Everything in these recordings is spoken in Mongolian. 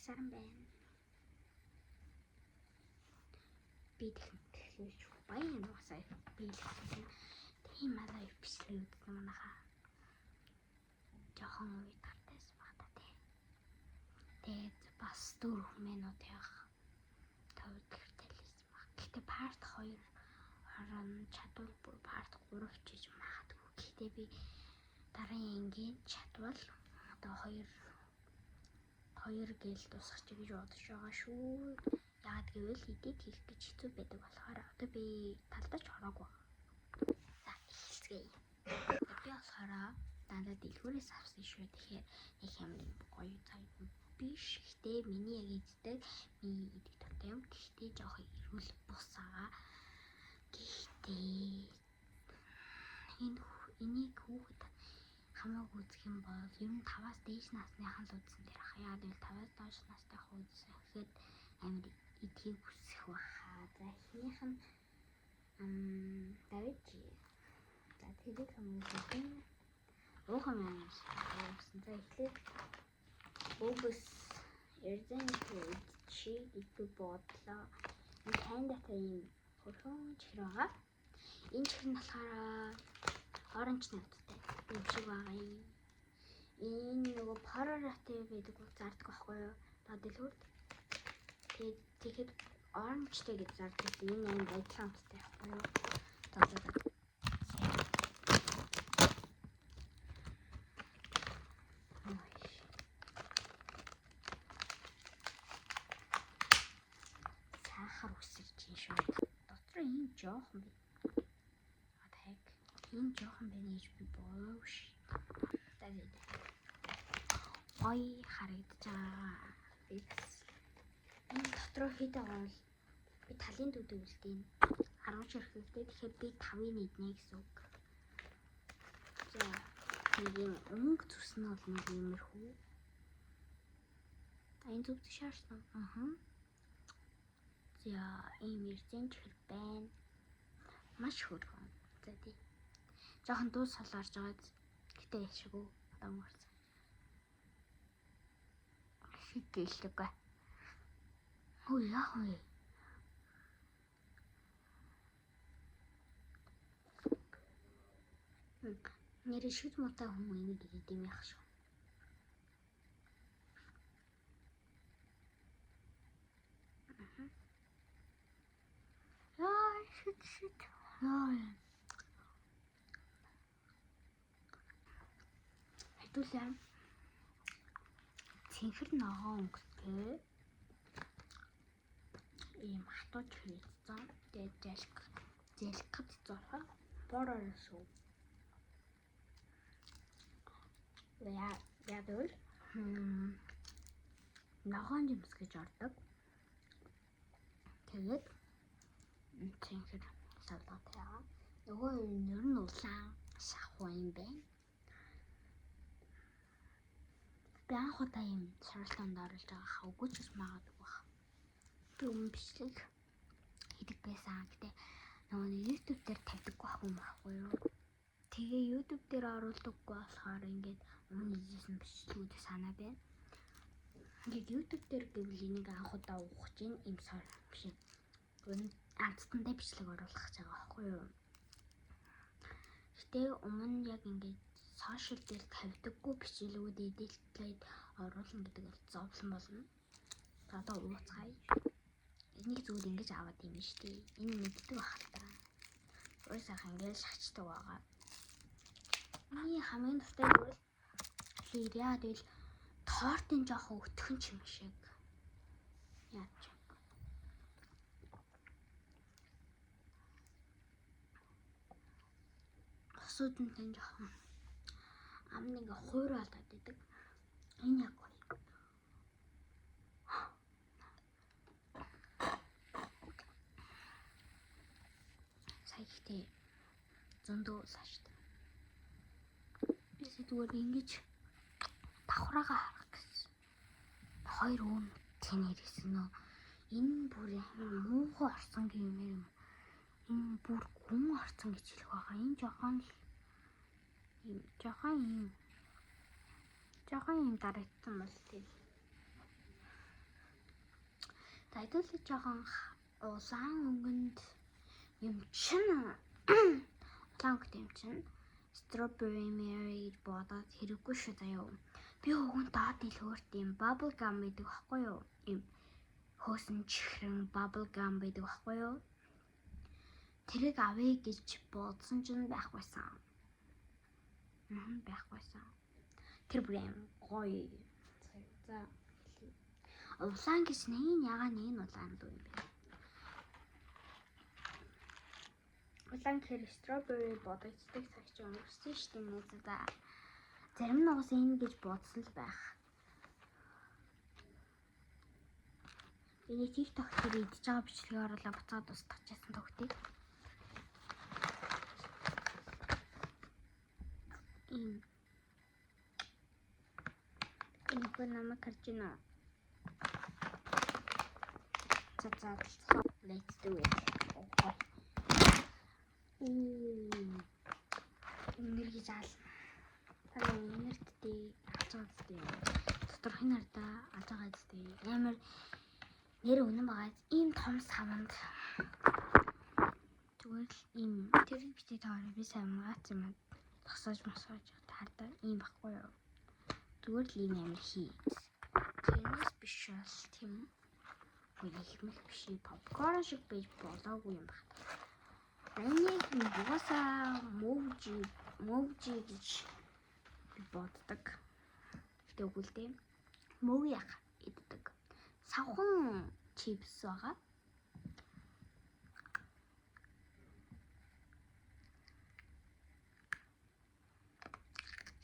Саран байна. Би тэгж баян уусаа би тийм манай бичлэг үзсэн манайха. Жохон үе тартайс багтаа тий. Тэгээд бас 4 минут явах. Тавд гэртэлсэн баг. Гэтэ парт 2 харан чадвал бүр парт 3 чиж магадгүй. Гэтэ би дараагийн ангийн чадвал одоо 2 гэл дуусгачих гэж бодож байгаа шүү. Яагаад гэвэл эдийг хийх гэж хэцүү байдаг болохоор одоо би талдаж ороогүй. За эхэлцгээе. Би болохоор дандаа дэлгүүрээс авсан шүү. Тэгэхээр нэг юм гоё цай биш. Гэтэ миний яг эздэг миний эдэг дуртай юм. Гэхдээ жоохон эрүүл бусаа. Гэхдээ энийг хүүхэд хамаагүй үзэх юм бол ер нь 5-аас дээш насныхан л үзсэн дээр хаа. Яагаад гэвэл 5-аас доош насныхан үзэхэд амар эдгийг үсэх баха. За эхнийх нь Давид. За тэрийг хамгийн уухан юм гэсэн. За эхлээд өвс эрдэнэ чи гэдэг бодлоо. Энэ таньдаа юм хөрхөн чихэр байгаа. Энэ чихэр нь болохоор оранж нуттай юм шиг байгаа юм. Энэ нөгөө параратэй байдаг зардаг байхгүй юу? Дэлгүүрт. Тэгээд оранжтэй гэж зардаг. Энэ юм байдлаа амттай байхгүй юу? Сахар үсэрч юм шүү. Дотор ийм жоохон бай. Энэ жоохон байна гэж би боош. Тэгээд ой харагдаж байгаа. Энэ дотроо хэд байгаа бол би талын дүүдийг үлдээн 10 ширхэгтэй. Тэгэхээр би 5-ыг нийтнэ гэсэн үг. За нэг юм өнгө зүс нь бол нэг иймэрхүү. Энэ зүгт шаарсан. За ийм эрдэнэ чихэр байна. Маш хөргөн. За тий. Жохон дуус солоорж байгаа. Гэтэ яшгүй одоо мөрсөн. Хитгэлгүй. Ой яах вэ? Нэрээ шүд муутай хүмүүс энийг гэдэг юм яах шүү. Яа шүд. Хэдүүлээ. Цэнхэр ногоо өнгөтэй. Ийм хатууч хийцэн. Тэгээд зэлхэд зорхоо бороо шүү. Ядвал ногоон жимс гэж ордог. Тэгээд цэнхэр салгаатай байгаа. Нөгөө ер нь улаан шахуу юм байна. Би анх удаа юм сургалтанд оруулж байгаа хавгүй ч магадгүй бах. Би өмнө бичлэг хийдэг байсан. Гэтэ нөгөө YouTube дээр тавьдаггүй байхгүй юу? Тэгээ YouTube дээр оруулдаггүй болохоор ингээд өмнө хийсэн бичлэгүүд санаа байна. Ингээд YouTube дээр гэвэл энийг анх удаа ухаж юм сар биш. Анттай бичлэг оруулах гэж байгаа байхгүй юу? Гэтэ өмнө яг ингээд сошиал дээр тавьдаггүй бичлэгүүд эдэлтлээд оруулна гэдэг бол зовлон болно. Одоо ууцгаая. Энийг зүгээр ингэж аваад юм шүү дээ. Энэ мэддэг бахалтай. Ой сайхан ингэж шахацдаг байгаа. Миний хамгийн дуртай зүйл яагаад гэвэл тортын жоохон өтгөн юм шиг. Яаж Хосуудын тань жоохон амныг хуураад байдаг. Энэ яг гоё. Саяхтай зөндөө саштай. Би зүгээр ингэж давхраагаа харах гэсэн. 2 өн тэнэрсэн нөө. Энэ бүр муухай орсон гэмээр юм. Энэ бүр гүн орсон гэж хэлэх байгаа. Энэ жоохон юм дарагдсан бол тийм. За хэдүүлээ жоохон улаан өнгөнд юм чинь улаан өнгөтэй юм чинь strawberry mary гэж бодоод хэрэггүй шүү заяа. Би өгөн доод илүүрт юм bubble gum гэдэг баггүй юу? Им хөөсөн чихрэн bubble gum байдаг баггүй юу? Тэрийг авъя гэж бодсон ч байхгүйсэн. Байхгүйсэн. Тэр бүр юм гоё. За улаан гэж нэг ягаа нэг нь улаан дүү юм бэ? Улаан гэхэр strawberry бодогддаг цагч өнгөрсөн шүү дээ за. Зарим нь уус энэ гэж бодсон л байх. Энийг TikTok дээр идэж байгаа бичлэгээ оруулаад буцаад устгажсэн төгтийг. Энэ хүн намайг харж байна. За let's do it. Энерги заал. Та энергитэй авч байгаа зү. Дотор хин хардаа авч байгаа зү. Амар нэр үнэн байгаа. Ийм том савнд. Тэгвэл ийм тэр битээ таараа би сайн маац юм. Тасаж хардаа ийм баггүй юу. Зүгээр л ийм амар хий. Тэрнээс биш бол тийм их биш попкорн шиг байж болоогүй юм байна. Энийг угаасаа мөвжи гэж боддог. Тэгвэл дээ мөв яг иддэг. Савхан чипс байгаа.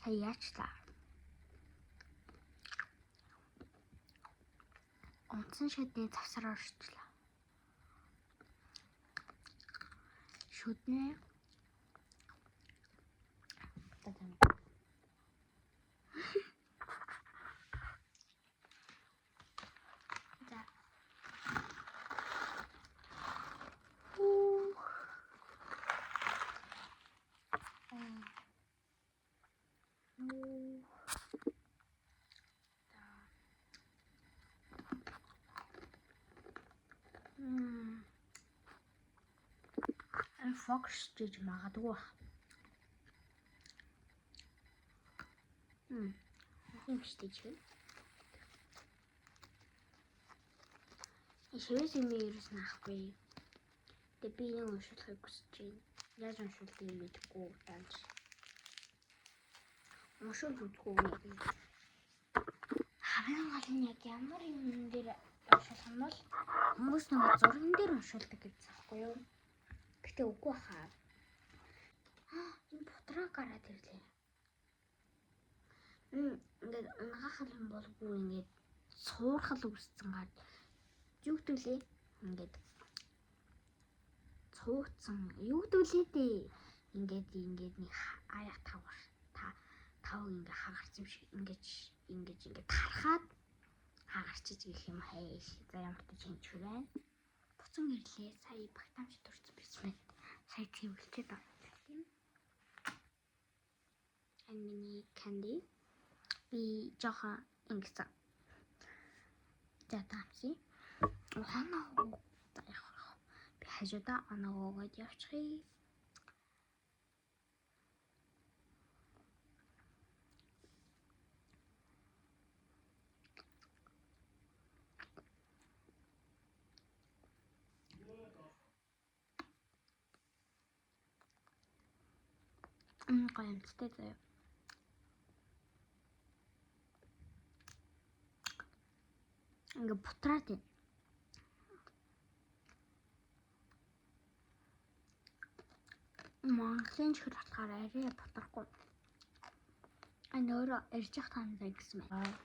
Хаяачла. Онцон шүдний завсар орчлаа. Шүдний Fox гэж магадгүй. Ийм штийч. Шивээс юм ерөөс наахгүй. Тэгээ би энэ уншуулахыг хүсэж байна. Яаж уншуулдгийг мэдэхгүй тааж. Уншуулж үзэхгүй юм. Хамгийн гол нь яг ямар юм дээр уншуулах юм бол хүмүүс нэг зурган дээр уншуулдаг гэсэн байхгүй юу? Гэтэ үгүй хаа. Энэ бутраа гараад ирлээ. Ингээд нагахал юм болгүй ингээд суурхал үүсцэн гад. Юу гэдүүлээ? Ингээд цууцсан. Юу гэдүүлээ дээ? Ингээд нэг аяа тавар. Тав ингээд хагарч юм шиг ингээд тарахад хагарчиж гэх юм хайш. За ямар ч юм ч байна. Буцан ирлээ. Сая багтаамж төрсөн байсан. Сая цэвэрлчихэд байна. Тийм. Миний candy би жоохон ингэсэн. За таамси. Ухаанаа яг би хажуудаа оноогоод явчихъя. Гоёмцтой заяа. Ингээ бутраад байна. Монголын чихэр болохоор арай бутрахгүй. Нөөрэ ирж явах таандаа гэсэн байна.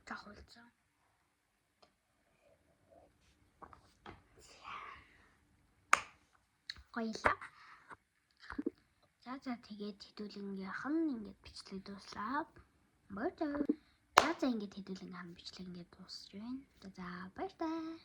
Тахуулцаа. Гоёлаа. За За тэгээд хэдүүлэнгийнх нь ингээд бичлэг дуслаа. Баярлалаа. За ингээд хэдүүлэнгийн бичлэг ингээд дуусж байна. За баярлалаа.